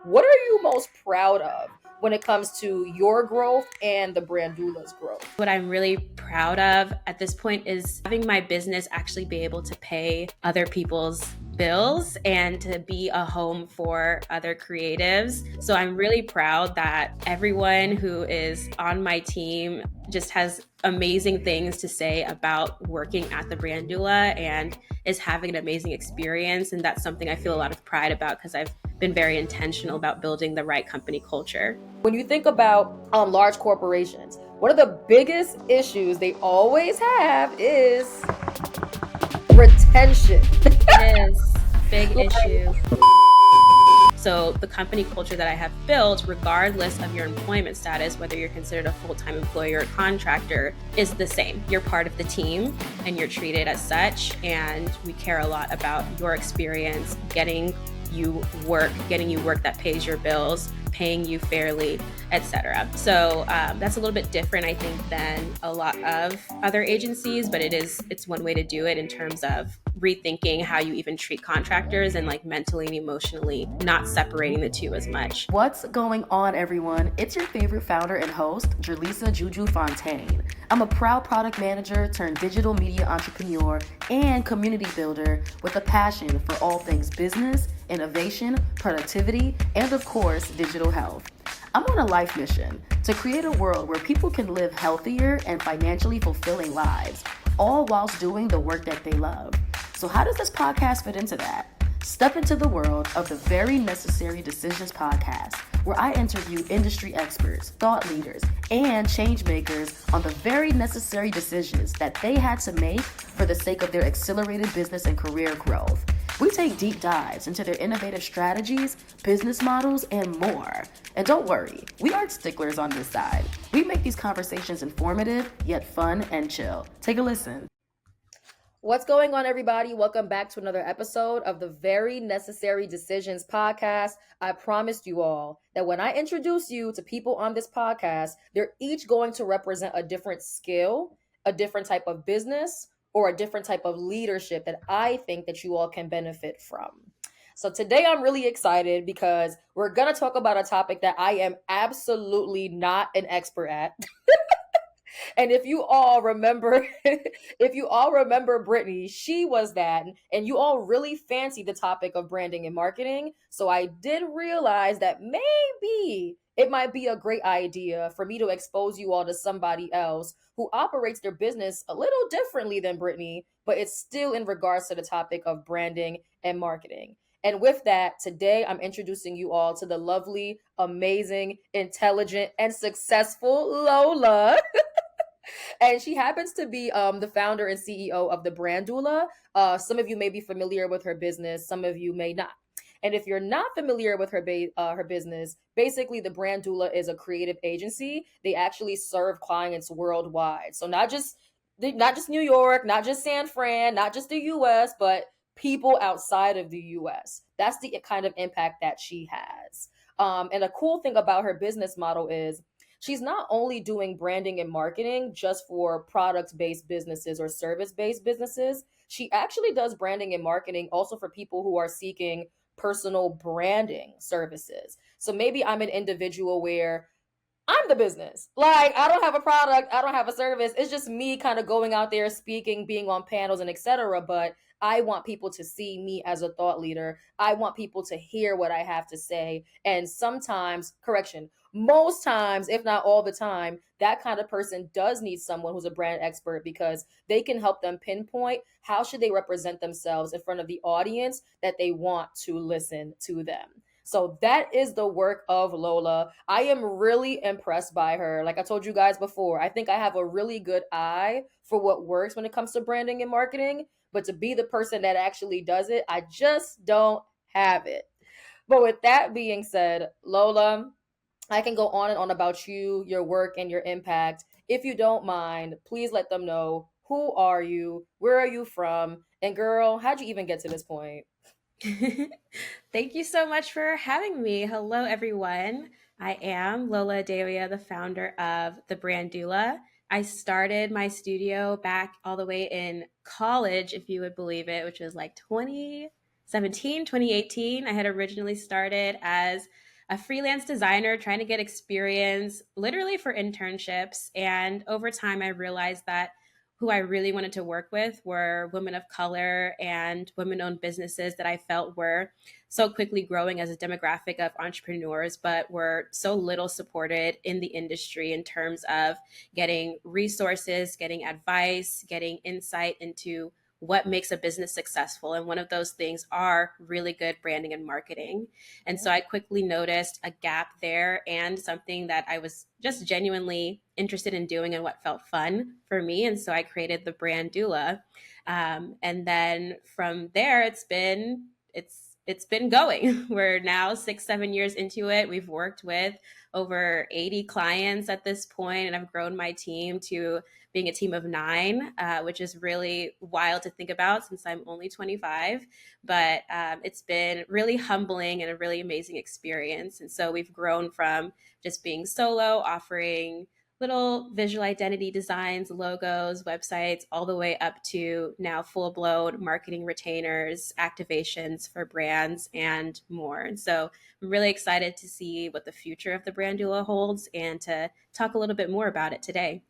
what are you most proud of when it comes to your growth and the brand Doula's growth? What I'm really proud of at this point is having my business actually be able to pay other people's bills and to be a home for other creatives. So I'm really proud that everyone who is on my team just has amazing things to say about working at the brand Doula and is having an amazing experience. And that's something I feel a lot of pride about because I've been very intentional about building the right company culture. When you think about large corporations, one of the biggest issues they always have is retention. It is a big issue. So the company culture that I have built, regardless of your employment status, whether you're considered a full-time employee or a contractor, is the same. You're part of the team and you're treated as such. And we care a lot about your experience, getting you work that pays your bills, paying you fairly, etc. So that's a little bit different, I think, than a lot of other agencies, but it's one way to do it in terms of rethinking how you even treat contractors and like mentally and emotionally not separating the two as much. What's going on, everyone? It's your favorite founder and host, Jerlisa Juju Fontaine. I'm a proud product manager turned digital media entrepreneur and community builder with a passion for all things business, innovation, productivity, and of course, digital health. I'm on a life mission to create a world where people can live healthier and financially fulfilling lives, all whilst doing the work that they love. So how does this podcast fit into that? Step into the world of the Very Necessary Decisions podcast, where I interview industry experts, thought leaders, and change makers on the very necessary decisions that they had to make for the sake of their accelerated business and career growth. We take deep dives into their innovative strategies, business models, and more. And don't worry, we aren't sticklers on this side. We make these conversations informative, yet fun and chill. Take a listen. What's going on, everybody? Welcome back to another episode of the Very Necessary Decisions podcast. I promised you all that when I introduce you to people on this podcast, they're each going to represent a different skill, a different type of business, or a different type of leadership that I think that you all can benefit from. So today I'm really excited because we're going to talk about a topic that I am absolutely not an expert at. And if you all remember, Brittany, she was that, and you all really fancy the topic of branding and marketing. So I did realize that maybe it might be a great idea for me to expose you all to somebody else who operates their business a little differently than Brittany, but it's still in regards to the topic of branding and marketing. And with that, today I'm introducing you all to the lovely, amazing, intelligent, and successful Lola. And she happens to be the founder and CEO of the brand Doula. Some of you may be familiar with her business, some of you may not. And if you're not familiar with her business, basically the brand Doula is a creative agency. They actually serve clients worldwide. So not just New York, not just San Fran, not just the US, but people outside of the US. That's the kind of impact that she has. And a cool thing about her business model is she's not only doing branding and marketing just for product-based businesses or service-based businesses. She actually does branding and marketing also for people who are seeking personal branding services. So maybe I'm an individual where I'm the business. Like, I don't have a product, I don't have a service. It's just me kind of going out there speaking, being on panels and etc. But I want people to see me as a thought leader. I want people to hear what I have to say. And sometimes, most times, if not all the time, that kind of person does need someone who's a brand expert because they can help them pinpoint how should they represent themselves in front of the audience that they want to listen to them. So that is the work of Lola. I am really impressed by her. Like I told you guys before, I think I have a really good eye for what works when it comes to branding and marketing. But to be the person that actually does it, I just don't have it. But with that being said, Lola, I can go on and on about you, your work, and your impact. If you don't mind, please let them know, who are you? Where are you from? And girl, how'd you even get to this point? Thank you so much for having me. Hello, everyone. I am Lola Adewuya, the founder of the brand Doula. I started my studio back all the way in college, if you would believe it, which was like 2017, 2018. I had originally started as a freelance designer trying to get experience literally for internships. And over time, I realized that who I really wanted to work with were women of color and women-owned businesses that I felt were so quickly growing as a demographic of entrepreneurs, but were so little supported in the industry in terms of getting resources, getting advice, getting insight into what makes a business successful. And one of those things are really good branding and marketing. And so I quickly noticed a gap there and something that I was just genuinely interested in doing and what felt fun for me. And so I created the brand Doula. And then from there, it's been going. We're now 6-7 years into it. We've worked with over 80 clients at this point, and I've grown my team to being a team of 9, which is really wild to think about since I'm only 25. But it's been really humbling and a really amazing experience. And so we've grown from just being solo, offering little visual identity designs, logos, websites, all the way up to now full-blown marketing retainers, activations for brands, and more. And so I'm really excited to see what the future of the brand Doula holds and to talk a little bit more about it today.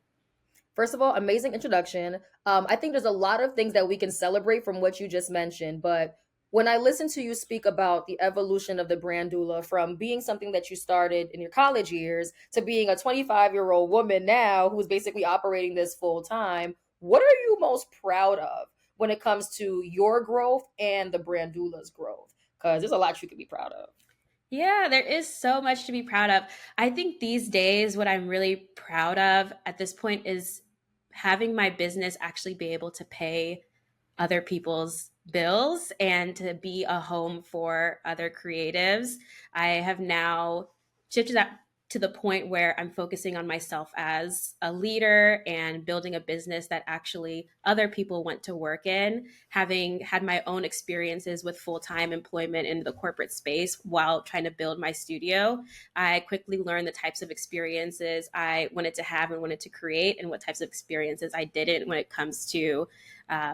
First of all, amazing introduction. I think there's a lot of things that we can celebrate from what you just mentioned, but when I listen to you speak about the evolution of the brand doula from being something that you started in your college years to being a 25-year-old woman now who's basically operating this full time, what are you most proud of when it comes to your growth and the brand doula's growth? Because there's a lot you can be proud of. Yeah, there is so much to be proud of. I think these days, what I'm really proud of at this point is having my business actually be able to pay other people's bills and to be a home for other creatives. I have now shifted that to the point where I'm focusing on myself as a leader and building a business that actually other people want to work in. Having had my own experiences with full-time employment in the corporate space while trying to build my studio, I quickly learned the types of experiences I wanted to have and wanted to create, and what types of experiences I didn't when it comes to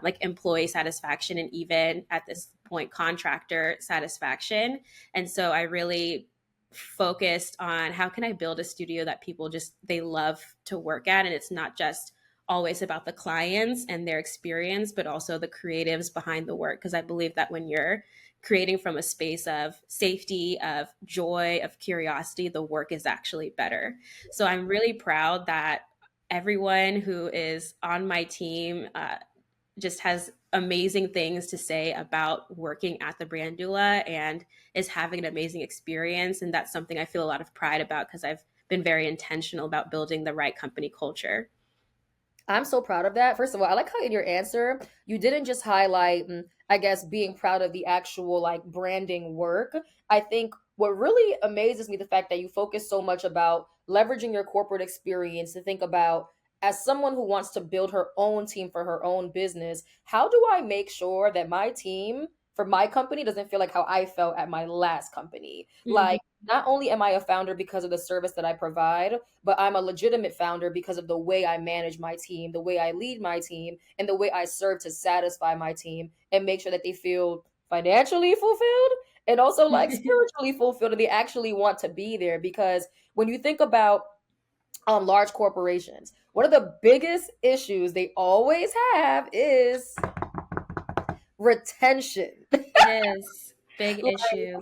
like employee satisfaction, and even at this point, contractor satisfaction. And so I really focused on how can I build a studio that people just, they love to work at. And it's not just always about the clients and their experience, but also the creatives behind the work. Because I believe that when you're creating from a space of safety, of joy, of curiosity, the work is actually better. So I'm really proud that everyone who is on my team just has amazing things to say about working at the brand doula and is having an amazing experience. And that's something I feel a lot of pride about because I've been very intentional about building the right company culture. I'm so proud of that. First of all, I like how in your answer, you didn't just highlight, I guess, being proud of the actual like branding work. I think what really amazes me, the fact that you focus so much about leveraging your corporate experience to think about, as someone who wants to build her own team for her own business, how do I make sure that my team for my company doesn't feel like how I felt at my last company? Mm-hmm. Like, not only am I a founder because of the service that I provide, but I'm a legitimate founder because of the way I manage my team, the way I lead my team, and the way I serve to satisfy my team and make sure that they feel financially fulfilled and also like spiritually fulfilled, and they actually want to be there. Because when you think about large corporations, one of the biggest issues they always have is retention. It is big Like, issue.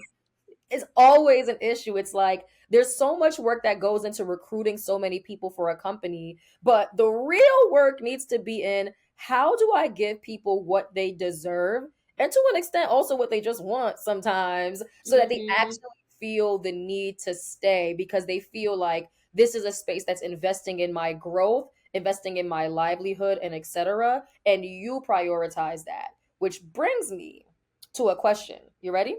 it's always an issue. It's like there's so much work that goes into recruiting so many people for a company, but the real work needs to be in how do I give people what they deserve, and to an extent also what they just want sometimes, so that they Mm-hmm. actually feel the need to stay because they feel like this is a space that's investing in my growth, investing in my livelihood, and etc. And you prioritize that, which brings me to a question. You ready?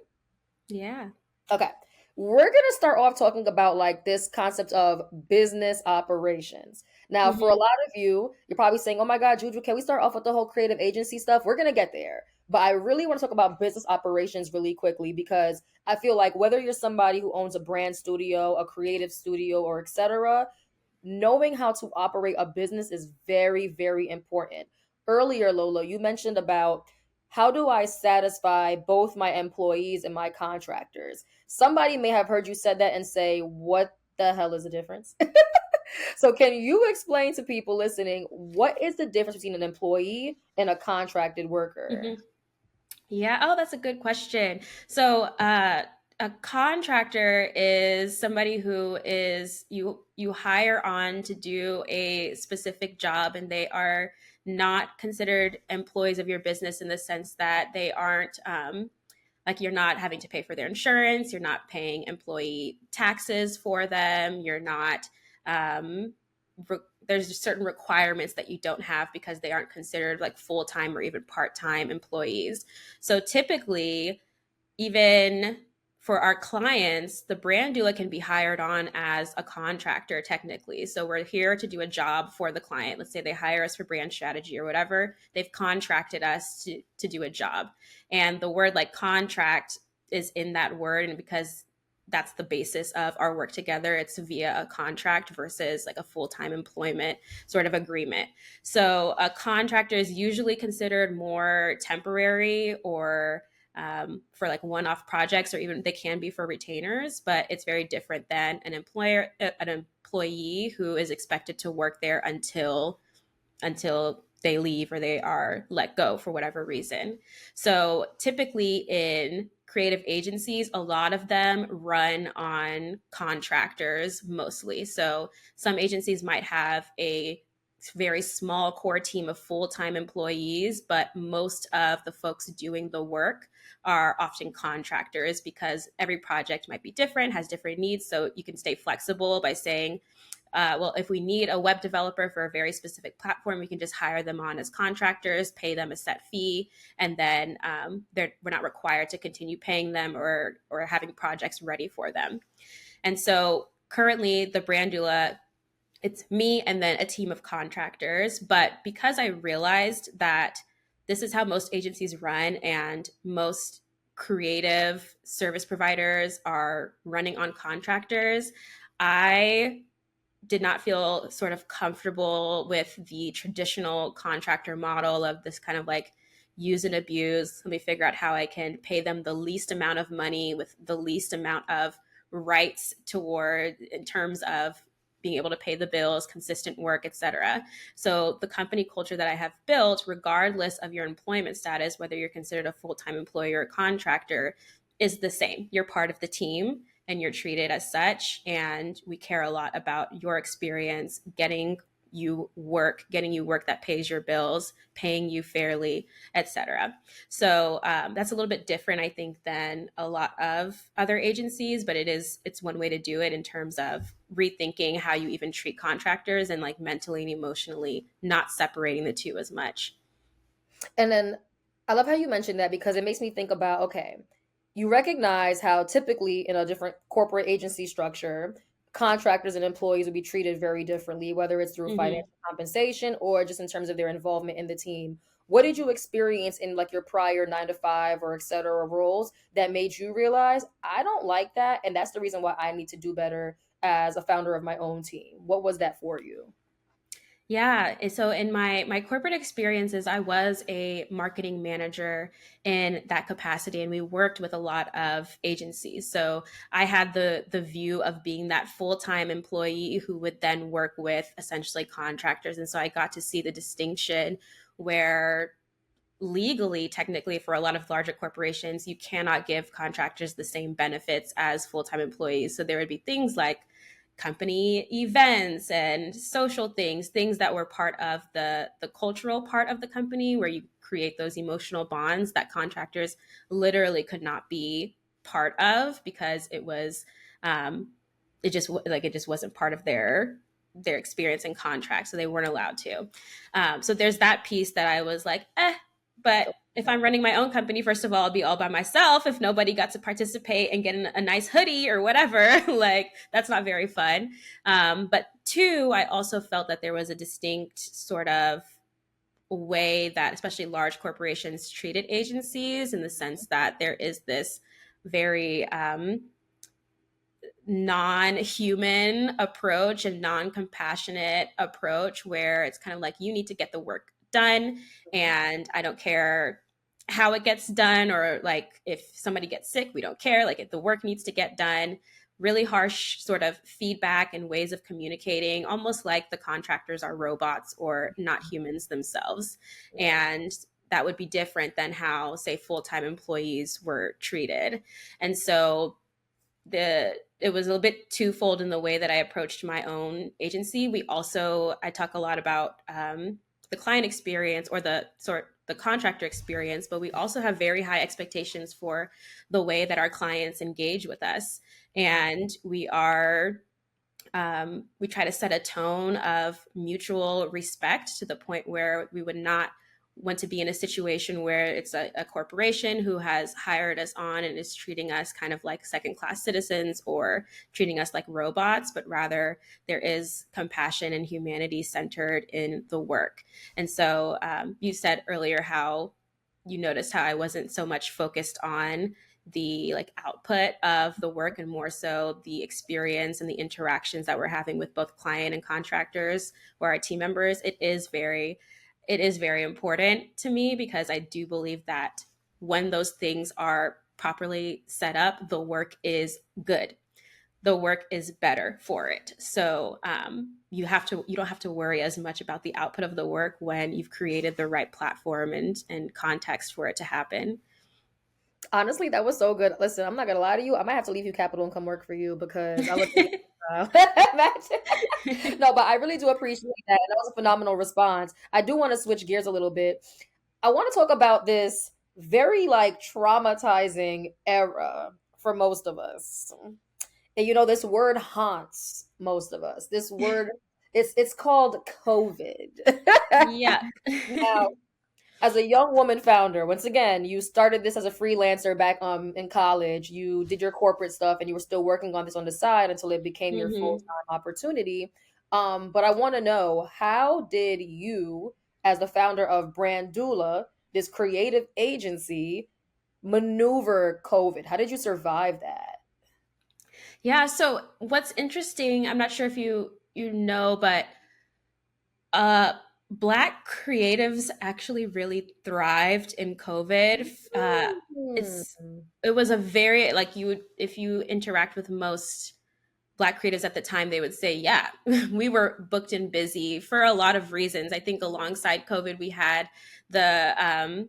Yeah. Okay. We're going to start off talking about like this concept of business operations. Now, for a Mm-hmm. lot of you, you're probably saying, oh my God, Juju, can we start off with the whole creative agency stuff? We're going to get there. But I really want to talk about business operations really quickly because I feel like whether you're somebody who owns a brand studio, a creative studio, or etc., knowing how to operate a business is very, very important. Earlier, Lola, you mentioned about how do I satisfy both my employees and my contractors? Somebody may have heard you said that and say, what the hell is the difference? So can you explain to people listening, what is the difference between an employee and a contracted worker? Mm-hmm. Yeah. Oh, that's a good question. So, a contractor is somebody who is you hire on to do a specific job, and they are not considered employees of your business in the sense that they aren't like you're not having to pay for their insurance, you're not paying employee taxes for them, you're not um, there's just certain requirements that you don't have because they aren't considered like full-time or even part-time employees. So typically, even for our clients, the brand doula can be hired on as a contractor technically. So we're here to do a job for the client. Let's say they hire us for brand strategy or whatever. They've contracted us to do a job. And the word like contract is in that word. And because that's the basis of our work together, it's via a contract versus like a full-time employment sort of agreement. So a contractor is usually considered more temporary or for like one-off projects, or even they can be for retainers, but it's very different than an employee who is expected to work there until they leave or they are let go for whatever reason. So typically in creative agencies, a lot of them run on contractors mostly. So some agencies might have a very small core team of full-time employees, but most of the folks doing the work are often contractors because every project might be different, has different needs. So you can stay flexible by saying, well, if we need a web developer for a very specific platform, we can just hire them on as contractors, pay them a set fee, and then we're not required to continue paying them or having projects ready for them. And so currently the brand doula, it's me and then a team of contractors. But because I realized that this is how most agencies run and most creative service providers are running on contractors, I did not feel sort of comfortable with the traditional contractor model of this kind of like use and abuse. Let me figure out how I can pay them the least amount of money with the least amount of rights toward in terms of being able to pay the bills, consistent work, etc. So the company culture that I have built, regardless of your employment status, whether you're considered a full-time employee or a contractor, is the same. You're part of the team and you're treated as such. And we care a lot about your experience getting you work that pays your bills, paying you fairly, etc. So that's a little bit different, I think, than a lot of other agencies, but it's one way to do it in terms of rethinking how you even treat contractors and like mentally and emotionally not separating the two as much. And then I love how you mentioned that because it makes me think about, okay, you recognize how typically in a different corporate agency structure, contractors and employees would be treated very differently, whether it's through financial compensation or just in terms of their involvement in the team. What did you experience in like your prior 9 to 5 or et cetera roles that made you realize I don't like that, and that's the reason why I need to do better as a founder of my own team? What was that for you? Yeah. So in my corporate experiences, I was a marketing manager in that capacity, and we worked with a lot of agencies. So I had the view of being that full-time employee who would then work with essentially contractors. And so I got to see the distinction where legally, technically, for a lot of larger corporations, you cannot give contractors the same benefits as full-time employees. So there would be things like company events and social things that were part of the cultural part of the company where you create those emotional bonds that contractors literally could not be part of because it just wasn't part of their experience and contract, so they weren't allowed to. So there's that piece that I was like, but if I'm running my own company, first of all, I'll be all by myself. If nobody got to participate and get a nice hoodie or whatever, like that's not very fun. But two, I also felt that there was a distinct sort of way that especially large corporations treated agencies, in the sense that there is this very non-human approach and non-compassionate approach where it's kind of like you need to get the work done, and I don't care how it gets done, or like if somebody gets sick, we don't care. Like if the work needs to get done. Really harsh sort of feedback and ways of communicating, almost like the contractors are robots or not humans themselves. And that would be different than how, say, full-time employees were treated. And so it was a little bit twofold in the way that I approached my own agency. I talk a lot about the client experience, or the contractor experience, but we also have very high expectations for the way that our clients engage with us. And we try to set a tone of mutual respect, to the point where we would not want to be in a situation where it's a corporation who has hired us on and is treating us kind of like second-class citizens or treating us like robots, but rather there is compassion and humanity centered in the work. And so you said earlier how you noticed how I wasn't so much focused on the like output of the work, and more so the experience and the interactions that we're having with both client and contractors or our team members. It is very important to me, because I do believe that when those things are properly set up, the work is good. The work is better for it. So you don't have to worry as much about the output of the work when you've created the right platform and context for it to happen. Honestly, that was so good. Listen, I'm not gonna lie to you. I might have to leave HuCapital and come work for you, because I look. No, but I really do appreciate that. And that was a phenomenal response. I do want to switch gears a little bit. I want to talk about this very like traumatizing era for most of us. And this word haunts most of us. This word, it's called COVID. Yeah. Now, as a young woman founder, once again, you started this as a freelancer back in college. You did your corporate stuff, and you were still working on this on the side until it became your full-time opportunity. But I want to know, how did you, as the founder of Brand Doula, this creative agency, maneuver COVID? How did you survive that? Yeah. So what's interesting, I'm not sure if you know, but Black creatives actually really thrived in COVID. It was a very, like, if you interact with most Black creatives at the time, they would say, yeah, we were booked and busy for a lot of reasons. I think alongside COVID, we had the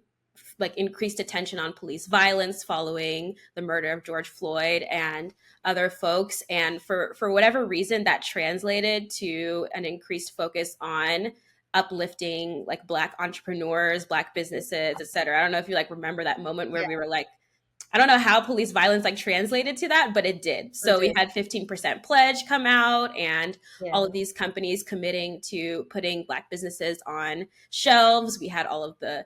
like increased attention on police violence following the murder of George Floyd and other folks. And for whatever reason, that translated to an increased focus on uplifting like Black entrepreneurs, Black businesses, et cetera. I don't know if you like remember that moment where we were like, I don't know how police violence like translated to that, but it did. So we had 15% pledge come out, and all of these companies committing to putting Black businesses on shelves. We had all of the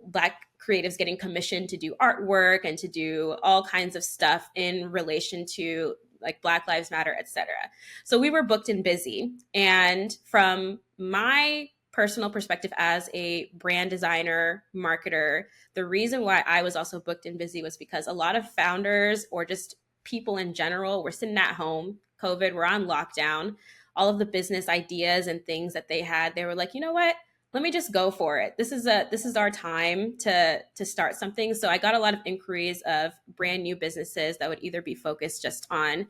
Black creatives getting commissioned to do artwork and to do all kinds of stuff in relation to like Black Lives Matter, et cetera. So we were booked and busy. And from my personal perspective as a brand designer, marketer, the reason why I was also booked and busy was because a lot of founders, or just people in general, were sitting at home. COVID, we're on lockdown. All of the business ideas and things that they had, they were like, you know what? Let me just go for it. This is our time to start something. So I got a lot of inquiries of brand new businesses that would either be focused just on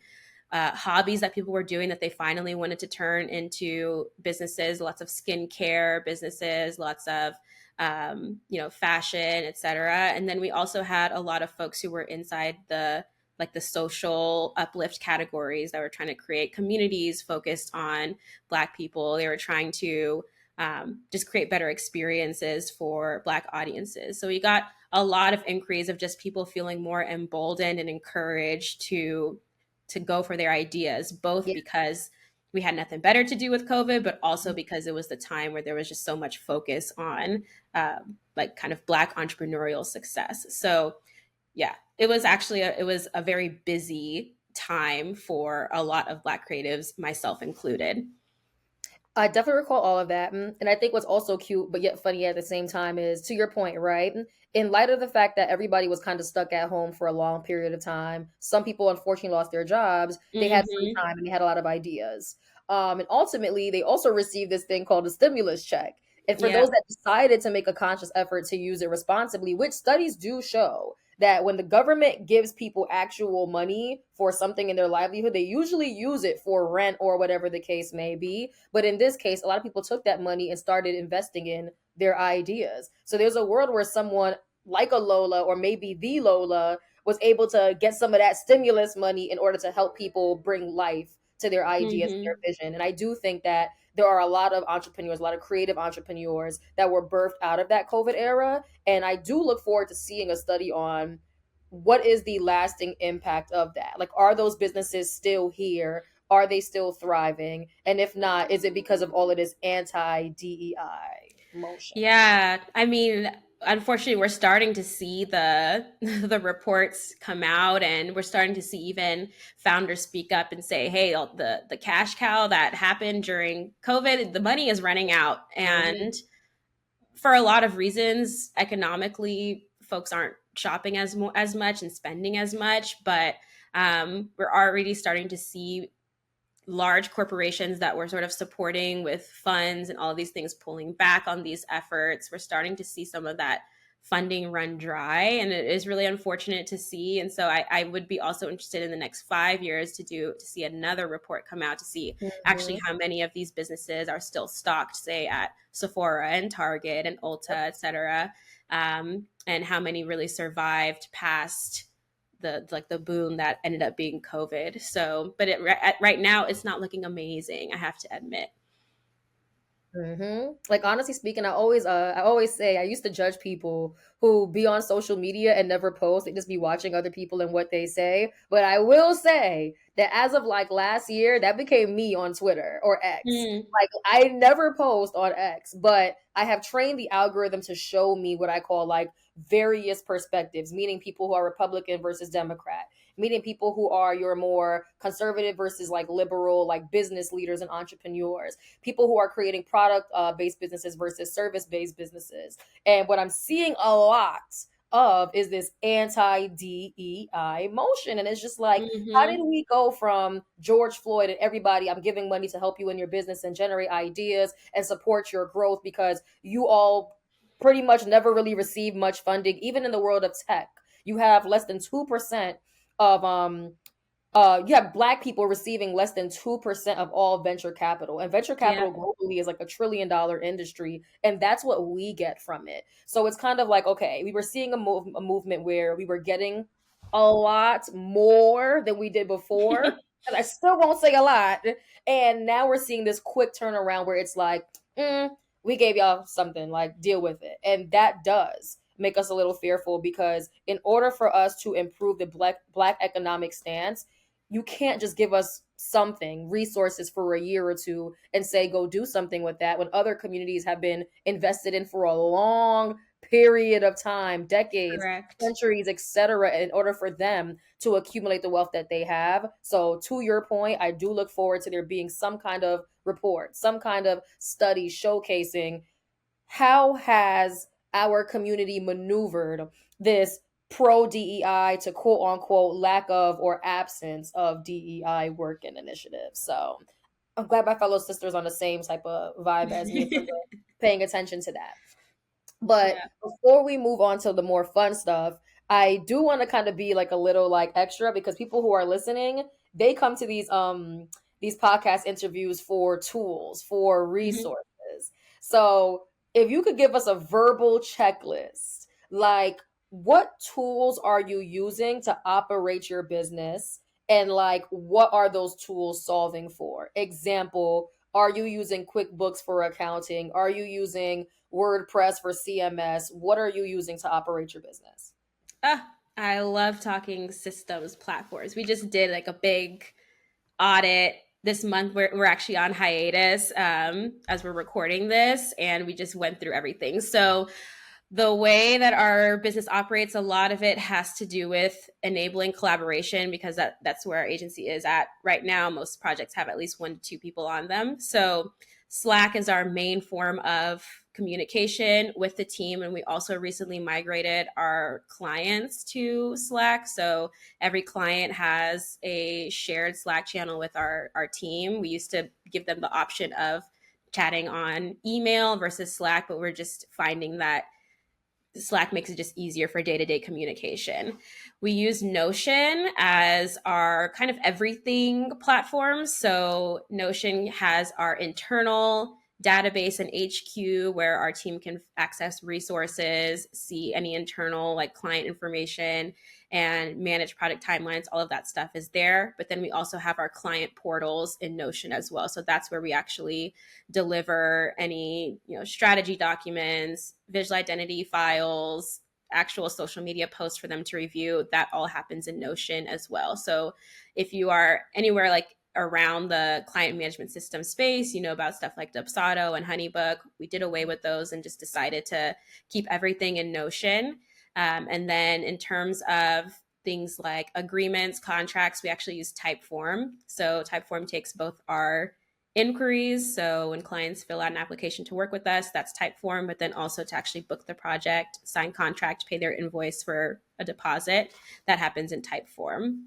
hobbies that people were doing that they finally wanted to turn into businesses, lots of skincare businesses, lots of fashion, etc. And then we also had a lot of folks who were inside the social uplift categories that were trying to create communities focused on Black people. They were trying to just create better experiences for Black audiences. So we got a lot of inquiries of just people feeling more emboldened and encouraged to go for their ideas, both because we had nothing better to do with COVID, but also because it was the time where there was just so much focus on like kind of Black entrepreneurial success. So yeah, it was a very busy time for a lot of Black creatives, myself included. I definitely recall all of that. And I think what's also cute, but yet funny at the same time, is, to your point, right? In light of the fact that everybody was kind of stuck at home for a long period of time, some people unfortunately lost their jobs. They had free time and they had a lot of ideas. And ultimately, they also received this thing called a stimulus check. And for Yeah. those that decided to make a conscious effort to use it responsibly, which studies do show that when the government gives people actual money for something in their livelihood, they usually use it for rent or whatever the case may be. But in this case, a lot of people took that money and started investing in their ideas. So there's a world where someone like a Lola or maybe the Lola was able to get some of that stimulus money in order to help people bring life to their ideas and Mm-hmm. their vision. And I do think that there are a lot of entrepreneurs, a lot of creative entrepreneurs that were birthed out of that COVID era. And I do look forward to seeing a study on what is the lasting impact of that. Like, are those businesses still here? Are they still thriving? And if not, is it because of all of this anti DEI motion? Yeah, I mean, unfortunately, we're starting to see the the reports come out, and we're starting to see even founders speak up and say, "Hey, the cash cow that happened during COVID, the money is running out." Mhm. And for a lot of reasons, economically, folks aren't shopping as much and spending as much, but we're already starting to see large corporations that were sort of supporting with funds and all of these things pulling back on these efforts. We're starting to see some of that funding run dry, and it is really unfortunate to see. And so I would be also interested in the next 5 years to see another report come out to see actually Mhm. how many of these businesses are still stocked, say at Sephora and Target and Ulta, et cetera, and how many really survived past the boom that ended up being COVID. So, but right now, it's not looking amazing, I have to admit. Like, honestly speaking, I always say I used to judge people who be on social media and never post. They just be watching other people and what they say. But I will say that as of like last year, that became me on Twitter or X. Mm, Like, I never post on X, but I have trained the algorithm to show me what I call like various perspectives, meaning people who are Republican versus Democrat, meaning people who are your more conservative versus like liberal, like business leaders and entrepreneurs, people who are creating product based businesses versus service based businesses. And what I'm seeing a lot of is this anti DEI motion. And it's just like, how did mm-hmm. we go from George Floyd and everybody, I'm giving money to help you in your business and generate ideas and support your growth because you all pretty much never really receive much funding, even in the world of tech. You have less than 2% of you have black people receiving less than 2% of all venture capital. And venture Yeah. capital globally is like $1 trillion industry. And that's what we get from it. So it's kind of like, okay, we were seeing a movement where we were getting a lot more than we did before. And I still won't say a lot. And now we're seeing this quick turnaround where it's like, we gave y'all something, like deal with it. And that does make us a little fearful because in order for us to improve the black economic stance, you can't just give us something, resources for a year or two and say go do something with that when other communities have been invested in for a long period of time, decades, Correct. centuries, etc., in order for them to accumulate the wealth that they have. So to your point, I do look forward to there being some kind of report, some kind of study showcasing how has our community maneuvered this pro DEI to quote unquote lack of or absence of DEI work and initiatives. So I'm glad my fellow sisters on the same type of vibe as me in terms of paying attention to that. But Yeah. before we move on to the more fun stuff, I do want to kind of be like a little like extra because people who are listening, they come to these podcast interviews for tools, for Mm-hmm. resources. So if you could give us a verbal checklist, like what tools are you using to operate your business? And like what are those tools solving for? Example, are you using QuickBooks for accounting? Are you using WordPress for CMS? What are you using to operate your business? Ah, I love talking systems platforms. We just did like a big audit this month. We're actually on hiatus as we're recording this, and we just went through everything. So the way that our business operates, a lot of it has to do with enabling collaboration because that's where our agency is at right now. Most projects have at least 1 to 2 people on them. So Slack is our main form of communication with the team. And we also recently migrated our clients to Slack. So every client has a shared Slack channel with our team. We used to give them the option of chatting on email versus Slack, but we're just finding that Slack makes it just easier for day-to-day communication. We use Notion as our kind of everything platform. So Notion has our internal database and HQ where our team can access resources, see any internal like client information, and manage product timelines. All of that stuff is there. But then we also have our client portals in Notion as well. So that's where we actually deliver any, strategy documents, visual identity files, actual social media posts for them to review. That all happens in Notion as well. So if you are anywhere like around the client management system space, you know about stuff like Dubsado and Honeybook. We did away with those and just decided to keep everything in Notion. And then in terms of things like agreements, contracts, we actually use Typeform. So Typeform takes both our inquiries. So when clients fill out an application to work with us, that's Typeform, but then also to actually book the project, sign contract, pay their invoice for a deposit, that happens in Typeform.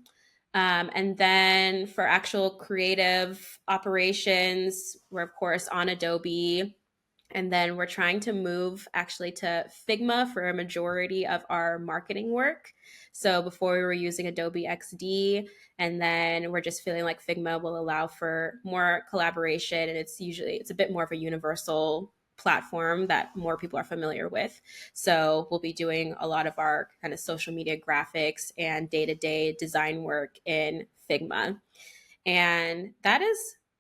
And then for actual creative operations, we're of course on Adobe. And then we're trying to move actually to Figma for a majority of our marketing work. So before we were using Adobe XD, and then we're just feeling like Figma will allow for more collaboration. And it's a bit more of a universal platform that more people are familiar with. So we'll be doing a lot of our kind of social media graphics and day-to-day design work in Figma. And that is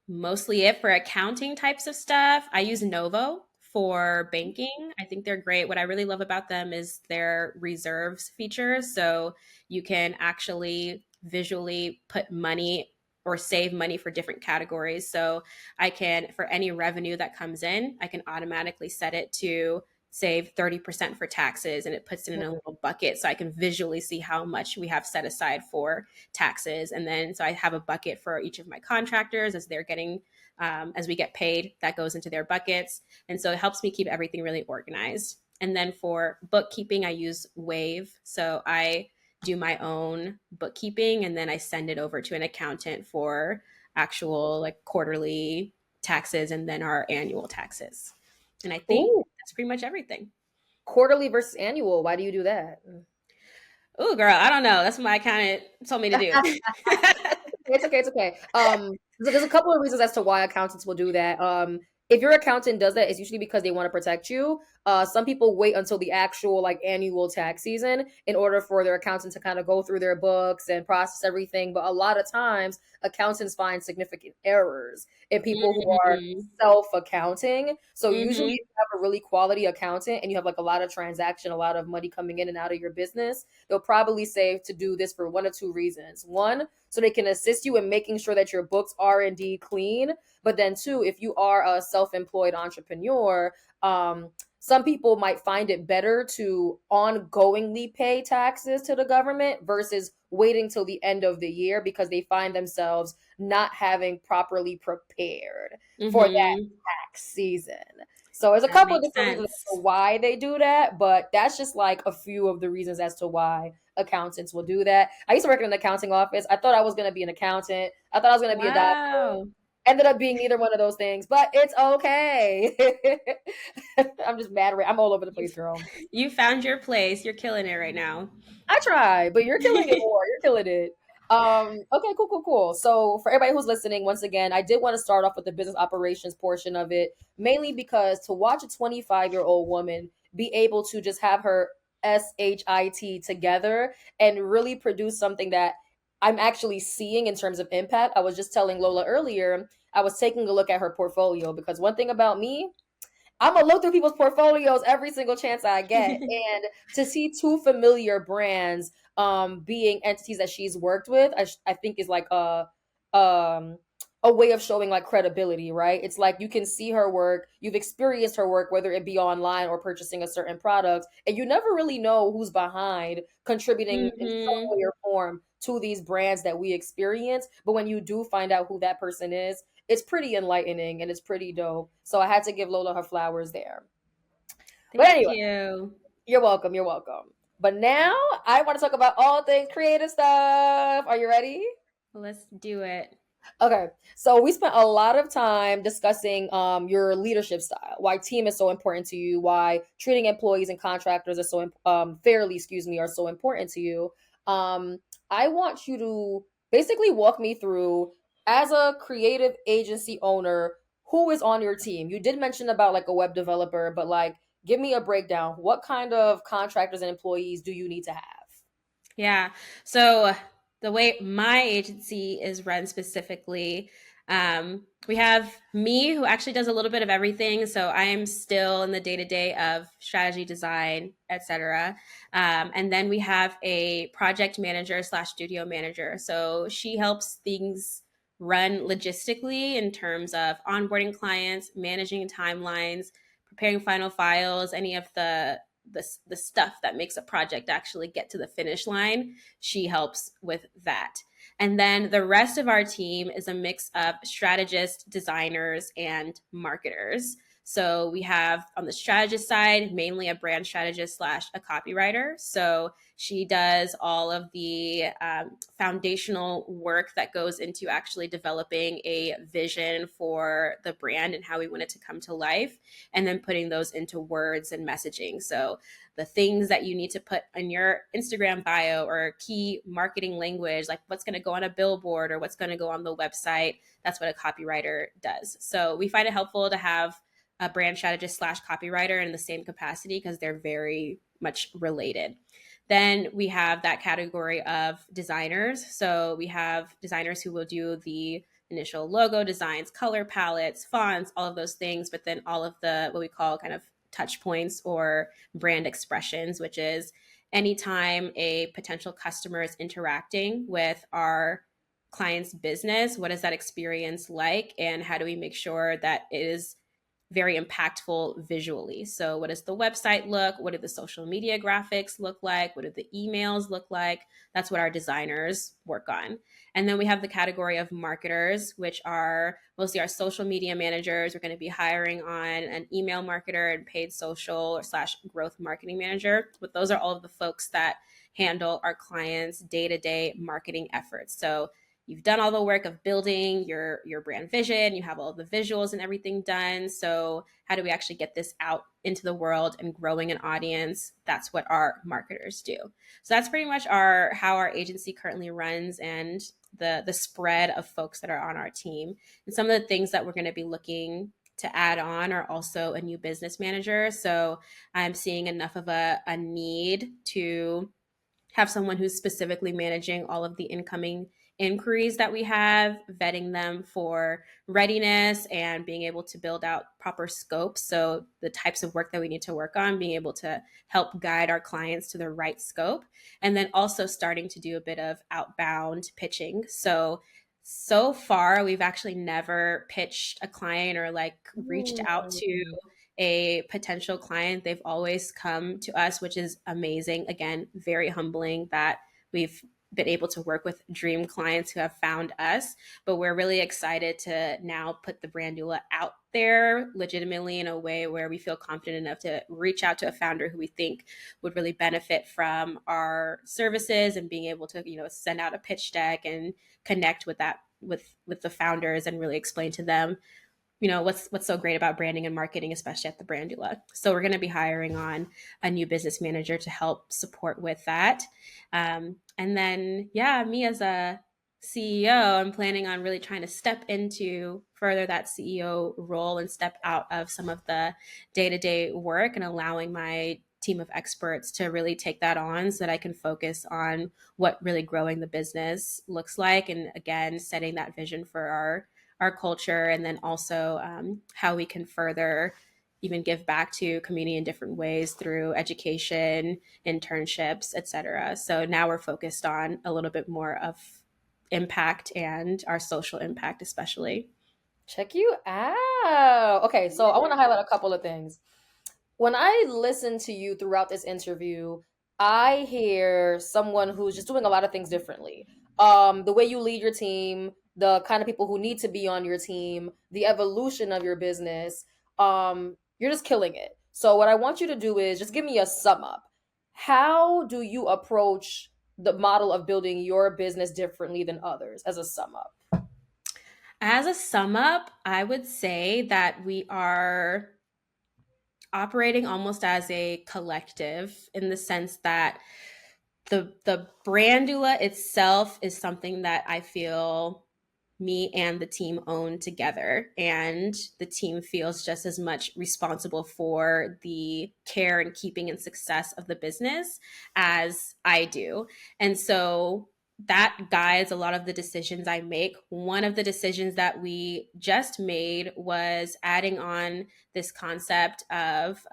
mostly it for accounting types of stuff. I use Novo for banking. I think they're great. What I really love about them is their reserves feature. So you can actually visually put money or save money for different categories. So I can, for any revenue that comes in, I can automatically set it to save 30% for taxes, and it puts it in a little bucket so I can visually see how much we have set aside for taxes. And then so I have a bucket for each of my contractors as they're getting as we get paid, that goes into their buckets. And so it helps me keep everything really organized. And then for bookkeeping, I use Wave. So I do my own bookkeeping, and then I send it over to an accountant for actual like quarterly taxes and then our annual taxes. And I think that's pretty much everything. Quarterly versus annual. Why do you do that? Oh, girl, I don't know. That's what my accountant told me to do. It's okay. It's okay. There's a couple of reasons as to why accountants will do that. If your accountant does that, it's usually because they want to protect you. Some people wait until the actual like annual tax season in order for their accountant to kind of go through their books and process everything. But a lot of times, accountants find significant errors in people who are self-accounting. So usually, if you have a really quality accountant and you have like a lot of transaction, a lot of money coming in and out of your business, they'll probably say to do this for one or two reasons. One, so they can assist you in making sure that your books are indeed clean. But then two, if you are a self-employed entrepreneur, some people might find it better to ongoingly pay taxes to the government versus waiting till the end of the year because they find themselves not having properly prepared for that tax season. So there's a couple of different reasons as to why they do that, but that's just like a few of the reasons as to why accountants will do that. I used to work in an accounting office. I thought I was going to be an accountant. I thought I was going to be a doctor. Ended up being neither one of those things, but it's okay. I'm just mad. I'm all over the place, girl. You found your place. You're killing it right now. I try, but you're killing it more. You're killing it. Okay, cool. So for everybody who's listening, once again, I did want to start off with the business operations portion of it, mainly because to watch a 25-year-old woman be able to just have her SHIT together and really produce something that I'm actually seeing in terms of impact. I was just telling Lola earlier, I was taking a look at her portfolio because one thing about me, I'm going to look through people's portfolios every single chance I get. And to see two familiar brands being entities that she's worked with, I think is like a way of showing like credibility, right? It's like you can see her work, you've experienced her work, whether it be online or purchasing a certain product, and you never really know who's behind contributing in some way or form to these brands that we experience. But when you do find out who that person is, it's pretty enlightening and it's pretty dope. So I had to give Lola her flowers there. Thank you. You're welcome. But now I want to talk about all things creative stuff. Are you ready? Let's do it. Okay, so we spent a lot of time discussing your leadership style, why team is so important to you, why treating employees and contractors are so fairly, are so important to you. Um, I want you to basically walk me through, as a creative agency owner, who is on your team. You did mention about like a web developer, but like give me a breakdown. What kind of contractors and employees do you need to have? Yeah. So the way my agency is run specifically, we have me who actually does a little bit of everything. So I am still in the day to day of strategy, design, etc. And then we have a project manager slash studio manager. So she helps things run logistically in terms of onboarding clients, managing timelines, preparing final files, any of the stuff that makes a project actually get to the finish line. She helps with that. And then the rest of our team is a mix of strategists, designers, and marketers. So we have on the strategist side, mainly a brand strategist slash a copywriter. So she does all of the foundational work that goes into actually developing a vision for the brand and how we want it to come to life, and then putting those into words and messaging. So the things that you need to put in your Instagram bio or key marketing language, like what's going to go on a billboard or what's going to go on the website, that's what a copywriter does. So we find it helpful to have a brand strategist slash copywriter in the same capacity because they're very much related. Then we have that category of designers. So we have designers who will do the initial logo designs, color palettes, fonts, all of those things, but then all of the what we call kind of touch points or brand expressions, which is anytime a potential customer is interacting with our client's business, what is that experience like? And how do we make sure that it is very impactful visually? So what does the website look? What do the social media graphics look like? What do the emails look like? That's what our designers work on. And then we have the category of marketers, which are mostly our social media managers. We're going to be hiring on an email marketer and paid social slash growth marketing manager. But those are all of the folks that handle our clients' day-to-day marketing efforts. So you've done all the work of building your brand vision, you have all the visuals and everything done. So how do we actually get this out into the world and growing an audience? That's what our marketers do. So that's pretty much how our agency currently runs and the spread of folks that are on our team. And some of the things that we're going to be looking to add on are also a new business manager. So I'm seeing enough of a need to have someone who's specifically managing all of the incoming inquiries that we have, vetting them for readiness and being able to build out proper scopes. So the types of work that we need to work on, being able to help guide our clients to the right scope. And then also starting to do a bit of outbound pitching. So far, we've actually never pitched a client or like reached out to a potential client. They've always come to us, which is amazing. Again, very humbling that we've been able to work with dream clients who have found us. But we're really excited to now put the brand Doula out there legitimately in a way where we feel confident enough to reach out to a founder who we think would really benefit from our services, and being able to, send out a pitch deck and connect with the founders and really explain to them what's so great about branding and marketing, especially at the brand Doula. So we're going to be hiring on a new business manager to help support with that. And then, me as a CEO, I'm planning on really trying to step into further that CEO role and step out of some of the day-to-day work and allowing my team of experts to really take that on so that I can focus on what really growing the business looks like. And again, setting that vision for our culture, and then also how we can further even give back to community in different ways through education, internships, etc. So now we're focused on a little bit more of impact and our social impact, especially. Check you out. Okay, so I want to highlight a couple of things. When I listen to you throughout this interview, I hear someone who's just doing a lot of things differently. The way you lead your team, the kind of people who need to be on your team, the evolution of your business. You're just killing it. So what I want you to do is just give me a sum up. How do you approach the model of building your business differently than others as a sum up? As a sum up, I would say that we are operating almost as a collective in the sense that the brand doula itself is something that I feel me and the team own together, and the team feels just as much responsible for the care and keeping and success of the business as I do. And so that guides a lot of the decisions I make. One of the decisions that we just made was adding on this concept of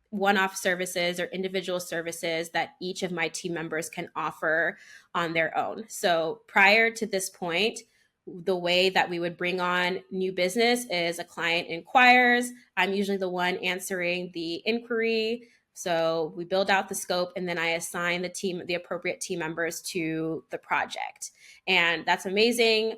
one-off services or individual services that each of my team members can offer on their own. So prior to this point, the way that we would bring on new business is a client inquires. I'm usually the one answering the inquiry. So we build out the scope, and then I assign the appropriate team members to the project. And that's amazing.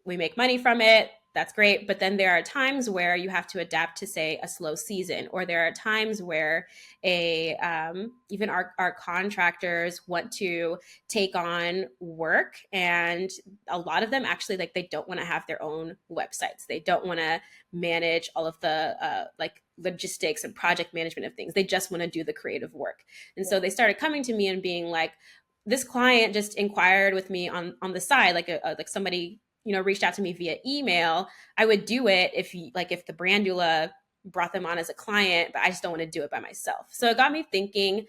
We make money from it. That's great. But then there are times where you have to adapt to, say, a slow season, or there are times where even our contractors want to take on work, and a lot of them actually, like, they don't want to have their own websites. They don't want to manage all of the logistics and project management of things. They just want to do the creative work. And so they started coming to me and being like, this client just inquired with me on the side, like somebody reached out to me via email. I would do it if the brand doula brought them on as a client, but I just don't want to do it by myself. So it got me thinking,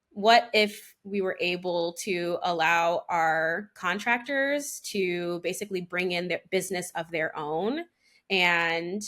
what if we were able to allow our contractors to basically bring in their business of their own and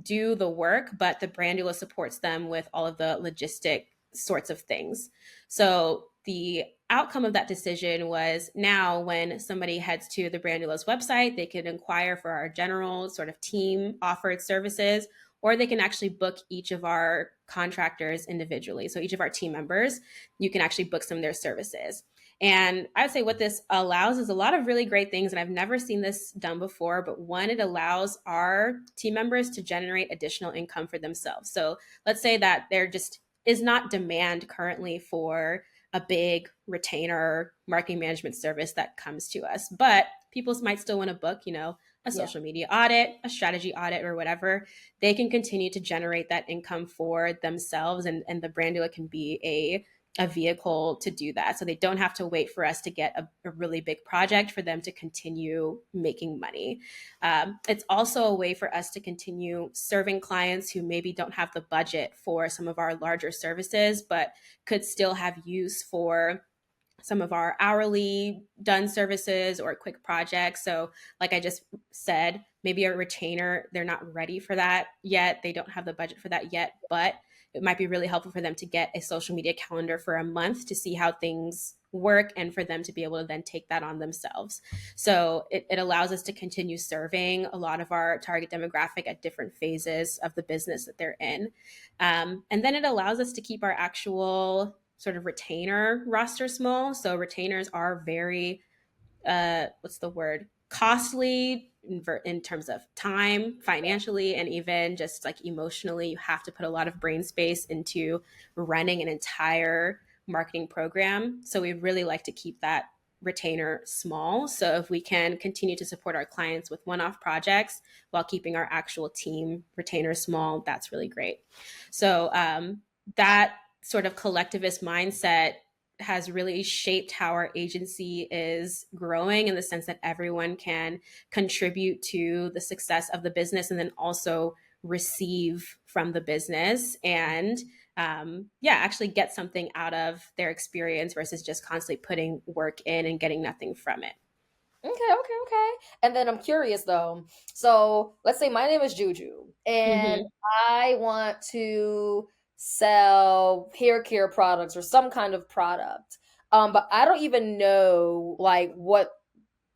do the work, but the brand doula supports them with all of the logistic sorts of things. So the outcome of that decision was, now when somebody heads to the brand doula's website, they can inquire for our general sort of team offered services, or they can actually book each of our contractors individually. So each of our team members, you can actually book some of their services. And I would say what this allows is a lot of really great things. And I've never seen this done before, but one, it allows our team members to generate additional income for themselves. So let's say that there just is not demand currently for a big retainer marketing management service that comes to us, but people might still want to book, a social media audit, a strategy audit, or whatever. They can continue to generate that income for themselves, and the brand doula can be a vehicle to do that. So they don't have to wait for us to get a really big project for them to continue making money. It's also a way for us to continue serving clients who maybe don't have the budget for some of our larger services, but could still have use for some of our hourly done services or quick projects. So like I just said, maybe a retainer, they're not ready for that yet. They don't have the budget for that yet, but it might be really helpful for them to get a social media calendar for a month to see how things work, and for them to be able to then take that on themselves. So it allows us to continue serving a lot of our target demographic at different phases of the business that they're in. And then it allows us to keep our actual sort of retainer roster small. So retainers are very, costly in terms of time, financially, and even just like emotionally. You have to put a lot of brain space into running an entire marketing program. So we really like to keep that retainer small. So if we can continue to support our clients with one-off projects while keeping our actual team retainer small, that's really great. So that sort of collectivist mindset has really shaped how our agency is growing, in the sense that everyone can contribute to the success of the business and then also receive from the business and actually get something out of their experience versus just constantly putting work in and getting nothing from it. Okay. And then I'm curious though. So let's say my name is Juju and I want to sell hair care products or some kind of product. But I don't even know like what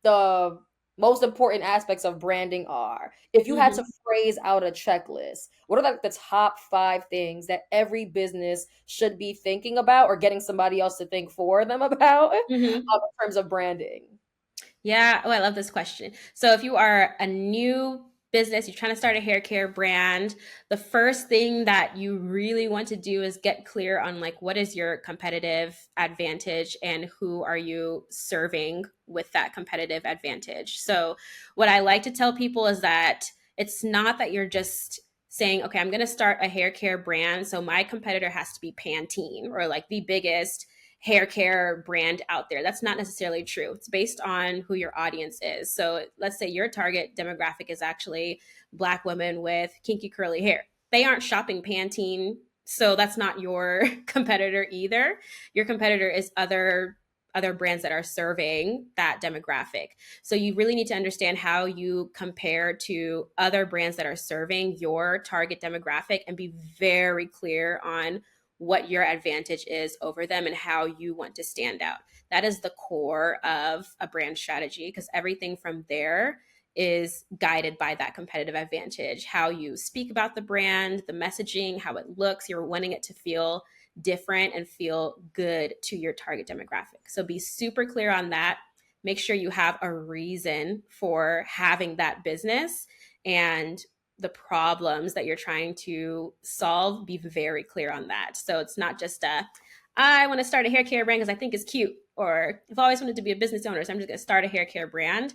the most important aspects of branding are. If you had to phrase out a checklist, what are like the top 5 things that every business should be thinking about or getting somebody else to think for them about in terms of branding? Yeah. Oh, I love this question. So if you are a new business, you're trying to start a hair care brand, the first thing that you really want to do is get clear on like what is your competitive advantage and who are you serving with that competitive advantage. So what I like to tell people is that it's not that you're just saying, okay, I'm going to start a hair care brand, so my competitor has to be Pantene or like the biggest hair care brand out there. That's not necessarily true. It's based on who your audience is. So let's say your target demographic is actually Black women with kinky curly hair. They aren't shopping Pantene, so that's not your competitor either. Your competitor is other brands that are serving that demographic. So you really need to understand how you compare to other brands that are serving your target demographic and be very clear on what your advantage is over them and how you want to stand out. That is the core of a brand strategy, because everything from there is guided by that competitive advantage. How you speak about the brand, the messaging, how it looks, you're wanting it to feel different and feel good to your target demographic. So be super clear on that. Make sure you have a reason for having that business, and the problems that you're trying to solve, be very clear on that. So it's not just I want to start a hair care brand because I think it's cute, or I've always wanted to be a business owner, so I'm just going to start a hair care brand.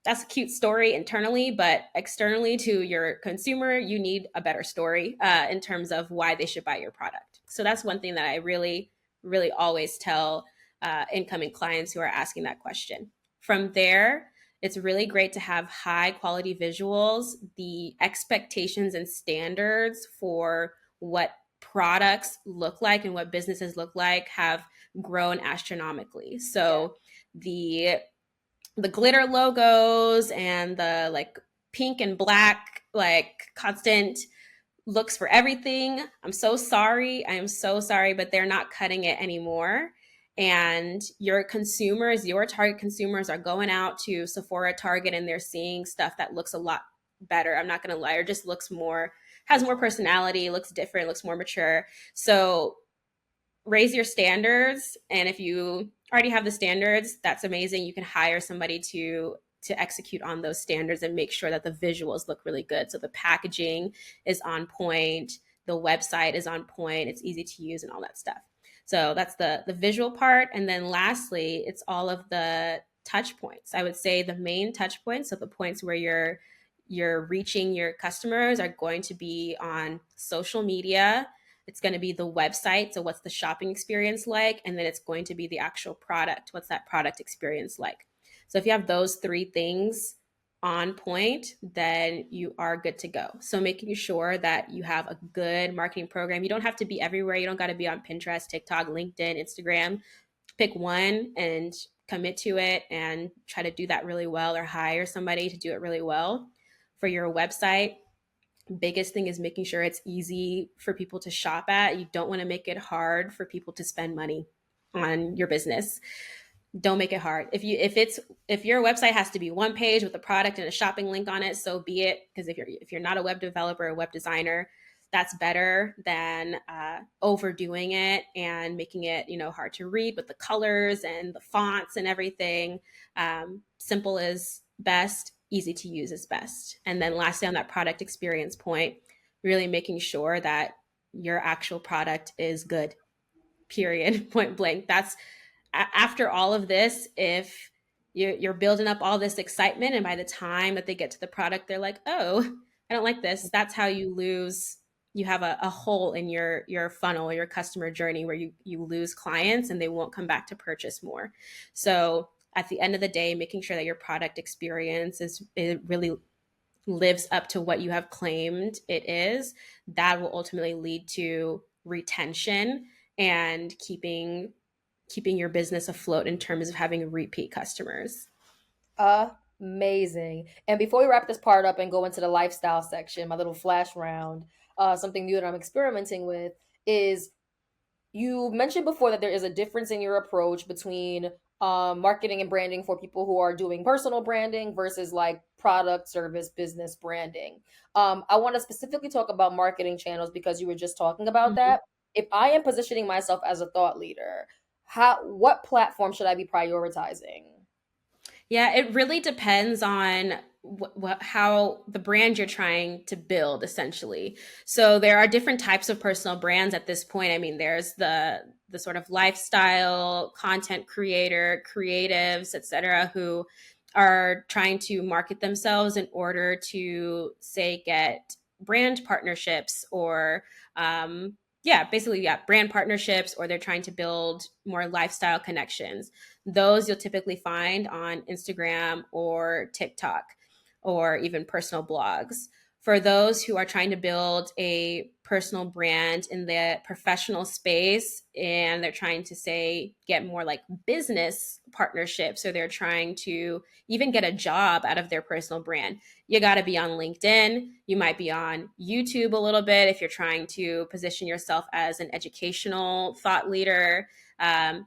That's a cute story internally, but externally to your consumer, you need a better story in terms of why they should buy your product. So that's one thing that I really, really always tell incoming clients who are asking that question. From there, it's really great to have high quality visuals. The expectations and standards for what products look like and what businesses look like have grown astronomically. So the glitter logos and the like pink and black, like constant looks for everything. I'm so sorry. I am so sorry, but they're not cutting it anymore. And your consumers, your target consumers, are going out to Sephora, Target, and they're seeing stuff that looks a lot better. I'm not going to lie, or just looks more, has more personality, looks different, looks more mature. So raise your standards. And if you already have the standards, that's amazing. You can hire somebody to execute on those standards and make sure that the visuals look really good. So the packaging is on point, the website is on point, it's easy to use and all that stuff. So that's the visual part. And then lastly, it's all of the touch points. I would say the main touch points, so the points where you're reaching your customers, are going to be on social media. It's going to be the website. So what's the shopping experience like? And then it's going to be the actual product. What's that product experience like? So if you have those three things on point, then you are good to go. So making sure that you have a good marketing program. You don't have to be everywhere. You don't got to be on Pinterest, TikTok, LinkedIn, Instagram. Pick one and commit to it and try to do that really well, or hire somebody to do it really well. For your website, biggest thing is making sure it's easy for people to shop at. You don't want to make it hard for people to spend money on your business. Don't make it hard. If your website has to be one page with a product and a shopping link on it, so be it. Because if you're not a web developer or web designer, that's better than overdoing it and making it hard to read with the colors and the fonts and everything. Simple is best. Easy to use is best. And then lastly, on that product experience point, really making sure that your actual product is good. Period. Point blank. That's after all of this, if you're building up all this excitement and by the time that they get to the product, they're like, oh, I don't like this. That's how you have a hole in your funnel, your customer journey, where you lose clients and they won't come back to purchase more. So at the end of the day, making sure that your product experience it really lives up to what you have claimed it is, that will ultimately lead to retention and keeping your business afloat in terms of having repeat customers. Amazing. And before we wrap this part up and go into the lifestyle section, my little flash round, something new that I'm experimenting with is, you mentioned before that there is a difference in your approach between marketing and branding for people who are doing personal branding versus like product, service, business branding. I want to specifically talk about marketing channels because you were just talking about that. If I am positioning myself as a thought leader, what platform should I be prioritizing? Yeah, it really depends on how the brand you're trying to build, essentially. So there are different types of personal brands at this point. I mean, there's the sort of lifestyle content creator, creatives, etc., who are trying to market themselves in order to, say, get brand partnerships or brand partnerships, or they're trying to build more lifestyle connections. Those you'll typically find on Instagram or TikTok or even personal blogs. For those who are trying to build a personal brand in the professional space and they're trying to, say, get more like business partnerships, or they're trying to even get a job out of their personal brand, you got to be on LinkedIn. You might be on YouTube a little bit if you're trying to position yourself as an educational thought leader.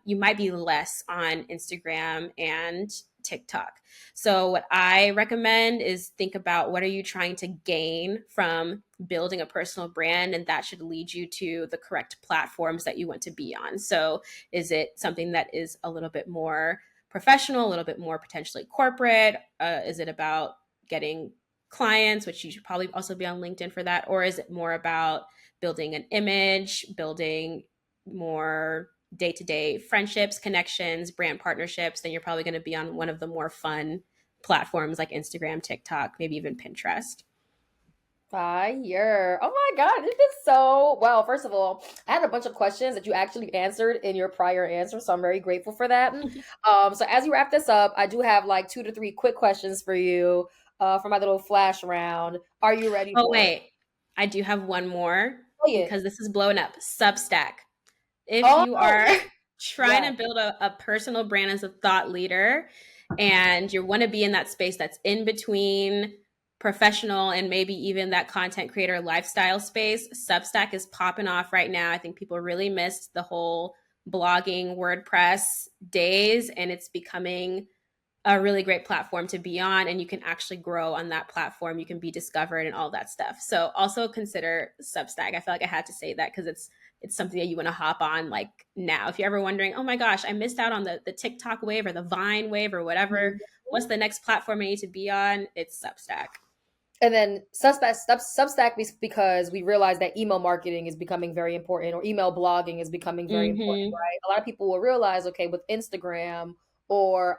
You might be less on Instagram and TikTok. So what I recommend is think about, what are you trying to gain from building a personal brand? And that should lead you to the correct platforms that you want to be on. So is it something that is a little bit more professional, a little bit more potentially corporate? Is it about getting clients, which you should probably also be on LinkedIn for that? Or is it more about building an image, building more day-to-day friendships, connections, brand partnerships? Then you're probably going to be on one of the more fun platforms like Instagram, TikTok, maybe even Pinterest. Fire. Oh my God, this is so well. First of all, I had a bunch of questions that you actually answered in your prior answer, so I'm very grateful for that. So as you wrap this up, I do have like 2 to 3 quick questions for you for my little flash round. Are you ready Oh, for it? wait. I do have one more Play it. because this is blowing up. Substack. If Oh, you are trying yeah. to build a personal brand as a thought leader and you want to be in that space that's in between professional and maybe even that content creator lifestyle space, Substack is popping off right now. I think people really missed the whole blogging WordPress days, and it's becoming a really great platform to be on, and you can actually grow on that platform. You can be discovered and all that stuff. So also consider Substack. I feel like I had to say that because it's something that you want to hop on like now. If you're ever wondering, oh my gosh, I missed out on the TikTok wave or the Vine wave or whatever, what's the next platform I need to be on? It's Substack. And then Substack because we realize that email marketing is becoming very important, or email blogging is becoming very important, Mm-hmm. right? A lot of people will realize, okay, with Instagram or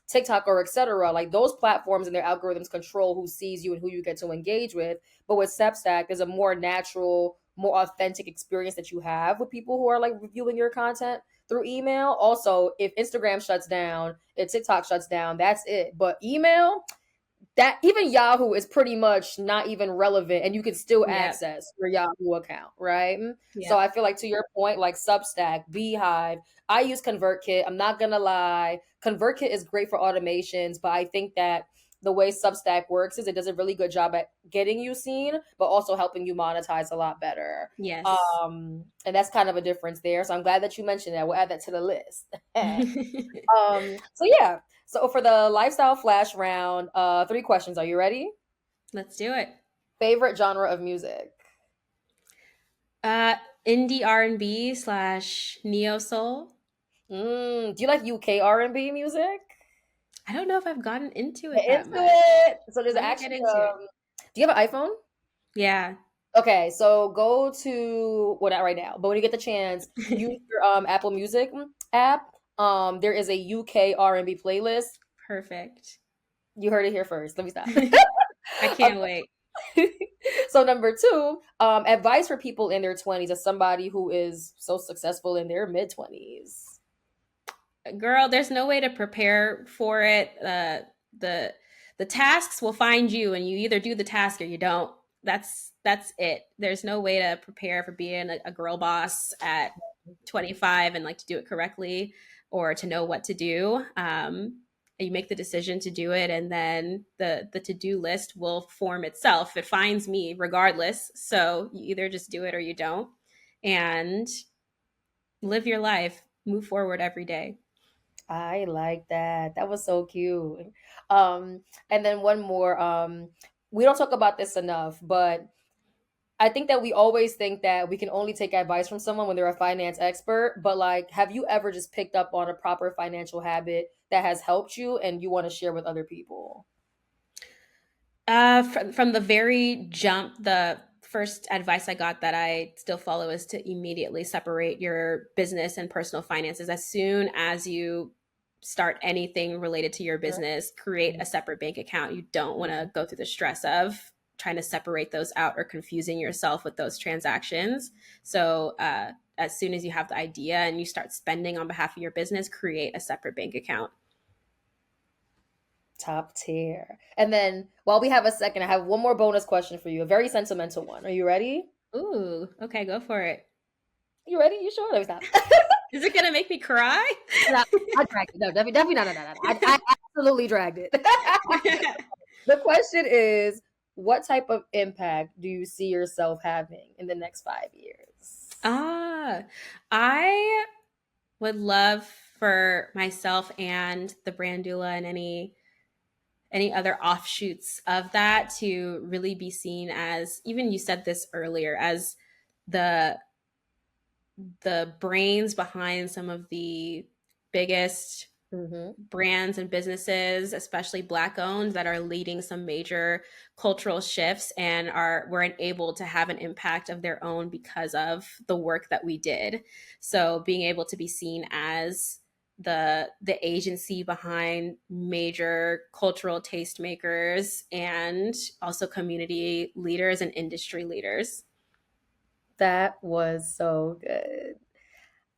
TikTok or etc., like those platforms and their algorithms control who sees you and who you get to engage with. But with Substack, there's a more natural, more authentic experience that you have with people who are like reviewing your content through email. Also, if Instagram shuts down, if TikTok shuts down, that's it. But email, that even Yahoo is pretty much not even relevant, and you can still Yep. access your Yahoo account, right? So Yep. I feel like, to your point, like Substack, Beehive, I use ConvertKit. I'm not gonna lie, ConvertKit is great for automations, but I think that the way Substack works is it does a really good job at getting you seen, but also helping you monetize a lot better. Yes. And that's kind of a difference there. So I'm glad that you mentioned that. We'll add that to the list. So yeah. So for the lifestyle flash round, 3 questions. Are you ready? Let's do it. Favorite genre of music? Uh, Indie R&B / neo soul. Do you like UK R&B music? I don't know if I've gotten into it Get that into much. it. So there's Let me get actually into it. do you have an iPhone? Yeah. Okay, so go to, well, not right now, but when you get the chance, use your Apple Music app. There is a UK R&B playlist. Perfect. You heard it here first. Let me stop. I can't wait. So number 2, advice for people in their 20s as somebody who is so successful in their mid 20s. Girl, there's no way to prepare for it. The tasks will find you, and you either do the task or you don't. That's it. There's no way to prepare for being a girl boss at 25 and like to do it correctly, or to know what to do. You make the decision to do it, and then the to-do list will form itself. It finds me regardless. So you either just do it or you don't, and live your life, move forward every day. I like that. That was so cute. Um, and then one more. We don't talk about this enough, but I think that we always think that we can only take advice from someone when they're a finance expert. But like, have you ever just picked up on a proper financial habit that has helped you and you want to share with other people? From the very jump, the first advice I got that I still follow is to immediately separate your business and personal finances. As soon as you start anything related to your business, create a separate bank account. You don't want to go through the stress of trying to separate those out or confusing yourself with those transactions. So as soon as you have the idea and you start spending on behalf of your business, create a separate bank account. Top tier. And then while we have a second, I have one more bonus question for you, a very sentimental one. Are you ready? Ooh, okay, go for it. You ready? You sure? Let me stop. Is it gonna make me cry? No, I dragged it. No, definitely not. I absolutely dragged it. The question is, what type of impact do you see yourself having in the next 5 years? I would love for myself and the brand Doula and any other offshoots of that to really be seen as, even you said this earlier, as the brains behind some of the biggest brands and businesses, especially Black owned, that are leading some major cultural shifts and weren't able to have an impact of their own because of the work that we did. So being able to be seen as the agency behind major cultural tastemakers and also community leaders and industry leaders. That was so good.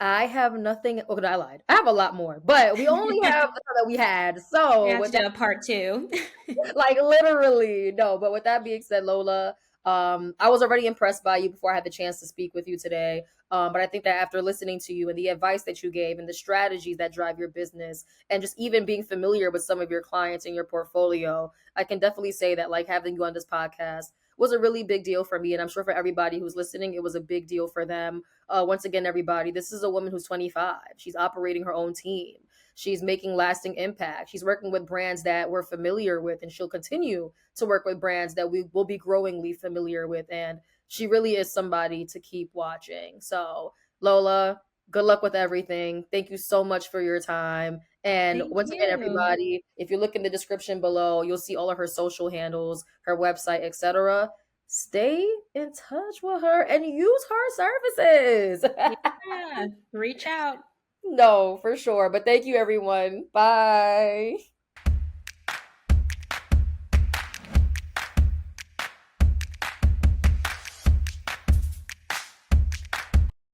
I have nothing. Oh, I lied. I have a lot more, but we only have the that we had. So Yeah, with that part two. like literally no. But with that being said, Lola, I was already impressed by you before I had the chance to speak with you today. But I think that after listening to you and the advice that you gave and the strategies that drive your business and just even being familiar with some of your clients in your portfolio, I can definitely say that like having you on this podcast was a really big deal for me. And I'm sure for everybody who's listening, it was a big deal for them. Once again, everybody, this is a woman who's 25. She's operating her own team. She's making lasting impact. She's working with brands that we're familiar with, and she'll continue to work with brands that we will be growingly familiar with. And she really is somebody to keep watching. So, Lola, good luck with everything. Thank you so much for your time. And Thank once again, you. everybody, if you look in the description below, you'll see all of her social handles, her website, etc. Stay in touch with her and use her services. Yeah, reach out. No, for sure. But thank you, everyone. Bye.